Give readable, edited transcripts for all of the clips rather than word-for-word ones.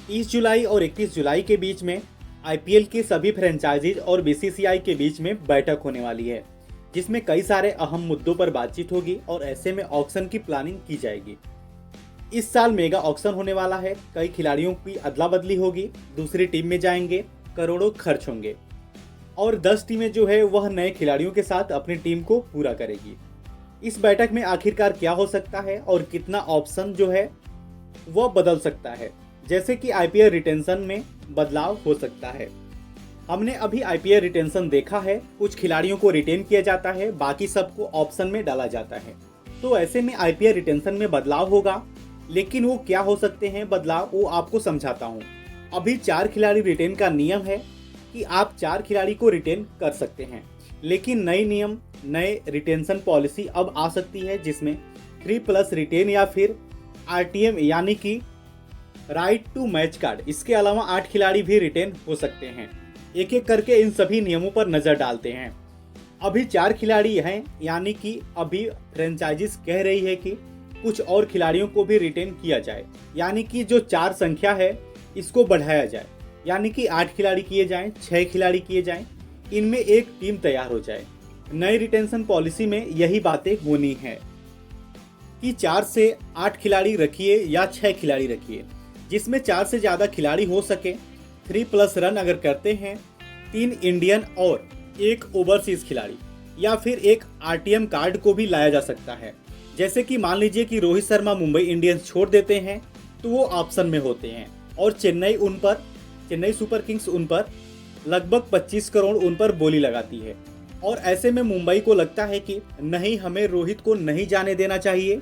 30 जुलाई और 31 जुलाई के बीच में आईपीएल के सभी फ्रेंचाइजीज और बीसीसीआई के बीच में बैठक होने वाली है, जिसमें कई सारे अहम मुद्दों पर बातचीत होगी और ऐसे में ऑक्शन की प्लानिंग की जाएगी। इस साल मेगा ऑक्शन होने वाला है, कई खिलाड़ियों की अदला बदली होगी, दूसरी टीम में जाएंगे, करोड़ों खर्च होंगे और 10 टीमें जो है वह नए खिलाड़ियों के साथ अपनी टीम को पूरा करेगी। इस बैठक में आखिरकार क्या हो सकता है और कितना ऑप्शन जो है वह बदल सकता है, जैसे कि आईपीएल रिटेंशन में बदलाव हो सकता है। हमने अभी आईपीएल रिटेंशन देखा है, कुछ खिलाड़ियों को रिटेन किया जाता है, बाकी सबको ऑप्शन में डाला जाता है। तो ऐसे में आईपीएल रिटेंशन में बदलाव होगा, लेकिन वो क्या हो सकते हैं बदलाव, वो आपको समझाता हूँ। अभी 4 खिलाड़ी रिटेन का नियम है कि आप 4 खिलाड़ी को रिटेन कर सकते हैं, लेकिन नई नियम नए रिटेंशन पॉलिसी अब आ सकती है, जिसमें 3+ रिटेन या फिर आरटीएम यानी कि राइट टू मैच कार्ड, इसके अलावा 8 खिलाड़ी भी रिटेन हो सकते हैं। एक एक करके इन सभी नियमों पर नजर डालते हैं। अभी 4 खिलाड़ी हैं, यानी कि अभी फ्रेंचाइजीज कह रही है कि कुछ और खिलाड़ियों को भी रिटेन किया जाए, यानी कि जो 4 संख्या है इसको बढ़ाया जाए, यानी कि 8 खिलाड़ी किए जाएं, 6 खिलाड़ी किए जाएं, इनमें एक टीम तैयार हो जाए। नई रिटेंशन पॉलिसी में यही बातें होनी है कि 4 से 8 खिलाड़ी रखिए या 6 खिलाड़ी रखिए, जिसमें 4 से ज़्यादा खिलाड़ी हो सके। 3+ रन अगर करते हैं, 3 इंडियन और 1 ओवरसीज खिलाड़ी या फिर एक आरटीएम कार्ड को भी लाया जा सकता है। जैसे कि मान लीजिए कि रोहित शर्मा मुंबई इंडियंस छोड़ देते हैं तो वो ऑप्शन में होते हैं और चेन्नई सुपर किंग्स उन पर लगभग 25 करोड़ उन पर बोली लगाती है और ऐसे में मुंबई को लगता है कि नहीं, हमें रोहित को नहीं जाने देना चाहिए,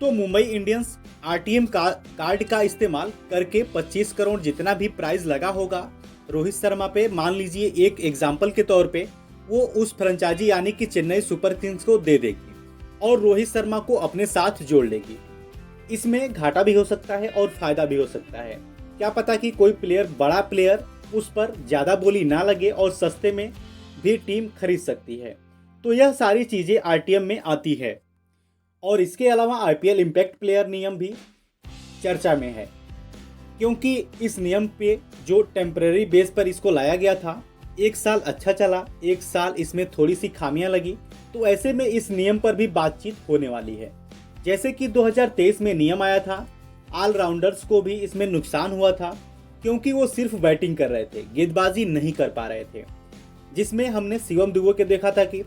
तो मुंबई इंडियंस आरटीएम कार्ड का इस्तेमाल करके 25 करोड़ जितना भी प्राइस लगा होगा रोहित शर्मा पे, मान लीजिए एक एग्जाम्पल के तौर पे, वो उस फ्रेंचाइजी यानी कि चेन्नई सुपर किंग्स को दे देगी और रोहित शर्मा को अपने साथ जोड़ लेगी। इसमें घाटा भी हो सकता है और फायदा भी हो सकता है। क्या पता कि कोई प्लेयर, बड़ा प्लेयर, उस पर ज़्यादा बोली ना लगे और सस्ते में भी टीम खरीद सकती है। तो यह सारी चीज़ें आरटीएम में आती है और इसके अलावा आईपीएल इम्पैक्ट प्लेयर नियम भी चर्चा में है, क्योंकि इस नियम पे जो टेम्परेरी बेस पर इसको लाया गया था, 1 साल अच्छा चला, 1 साल इसमें थोड़ी सी खामियां लगी, तो ऐसे में इस नियम पर भी बातचीत होने वाली है। जैसे कि 2023 में नियम आया था, ऑलराउंडर्स को भी इसमें नुकसान हुआ था क्योंकि वो सिर्फ बैटिंग कर रहे थे, गेंदबाजी नहीं कर पा रहे थे, जिसमें हमने शिवम दुबे के देखा था कि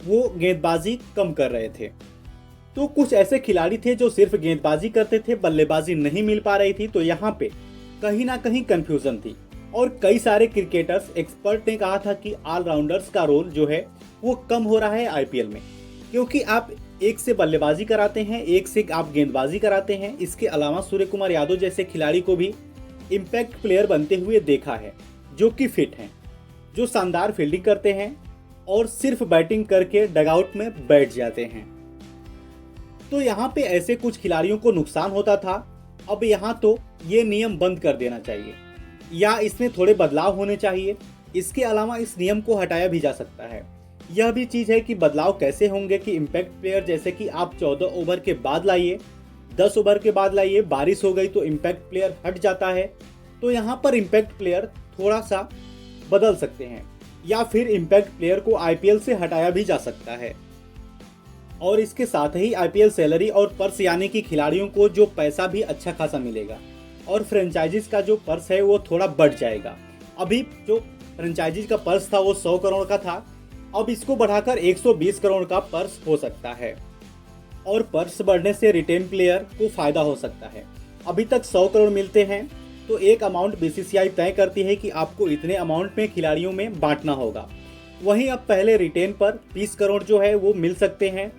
वो गेंदबाजी कम कर रहे थे। तो कुछ ऐसे खिलाड़ी थे जो सिर्फ गेंदबाजी करते थे, बल्लेबाजी नहीं मिल पा रही थी, तो यहाँ पे कहीं ना कहीं कंफ्यूजन थी और कई सारे क्रिकेटर्स, एक्सपर्ट ने कहा था कि ऑलराउंडर्स का रोल जो है वो कम हो रहा है आईपीएल में, क्योंकि आप एक से बल्लेबाजी कराते हैं, एक से आप गेंदबाजी कराते हैं। इसके अलावा सूर्य कुमार यादव जैसे खिलाड़ी को भी इम्पैक्ट प्लेयर बनते हुए देखा है, जो कि फिट हैं, जो शानदार फील्डिंग करते हैं और सिर्फ बैटिंग करके डगआउट में बैठ जाते हैं। तो यहाँ पे ऐसे कुछ खिलाड़ियों को नुकसान होता था। अब यहाँ तो ये नियम बंद कर देना चाहिए या इसमें थोड़े बदलाव होने चाहिए। इसके अलावा इस नियम को हटाया भी जा सकता है। यह भी चीज़ है कि बदलाव कैसे होंगे कि इम्पैक्ट प्लेयर, जैसे कि आप 14 ओवर के बाद लाइए, 10 ओवर के बाद लाइए, बारिश हो गई तो इम्पैक्ट प्लेयर हट जाता है, तो यहाँ पर इम्पैक्ट प्लेयर थोड़ा सा बदल सकते हैं या फिर इम्पैक्ट प्लेयर को आईपीएल से हटाया भी जा सकता है। और इसके साथ ही आईपीएल सैलरी और पर्स, यानी कि खिलाड़ियों को जो पैसा भी अच्छा खासा मिलेगा और फ्रेंचाइजीज का जो पर्स है वो थोड़ा बढ़ जाएगा। अभी जो फ्रेंचाइजीज का पर्स था वो 100 करोड़ का था, अब इसको बढ़ाकर 120 करोड़ का पर्स हो सकता है और पर्स बढ़ने से रिटेन प्लेयर को फायदा हो सकता है। अभी तक 100 करोड़ मिलते हैं, तो एक अमाउंट बीसीसीआई तय करती है कि आपको इतने अमाउंट में खिलाड़ियों में बांटना होगा। वहीं अब पहले रिटेन पर 20 करोड़ जो है वो मिल सकते हैं।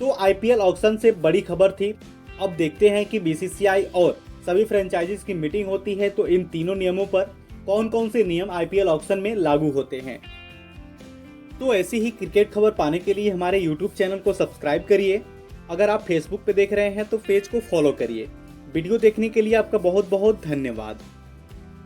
तो आईपीएल ऑक्शन से बड़ी खबर थी। अब देखते हैं कि बीसीसीआई और सभी फ्रेंचाइजीज की मीटिंग होती है तो इन तीनों नियमों पर कौन कौन से नियम आईपीएल ऑक्शन में लागू होते हैं। तो ऐसी ही क्रिकेट खबर पाने के लिए हमारे यूट्यूब चैनल को सब्सक्राइब करिए। अगर आप फेसबुक पे देख रहे हैं तो पेज को फॉलो करिए। वीडियो देखने के लिए आपका बहुत बहुत धन्यवाद।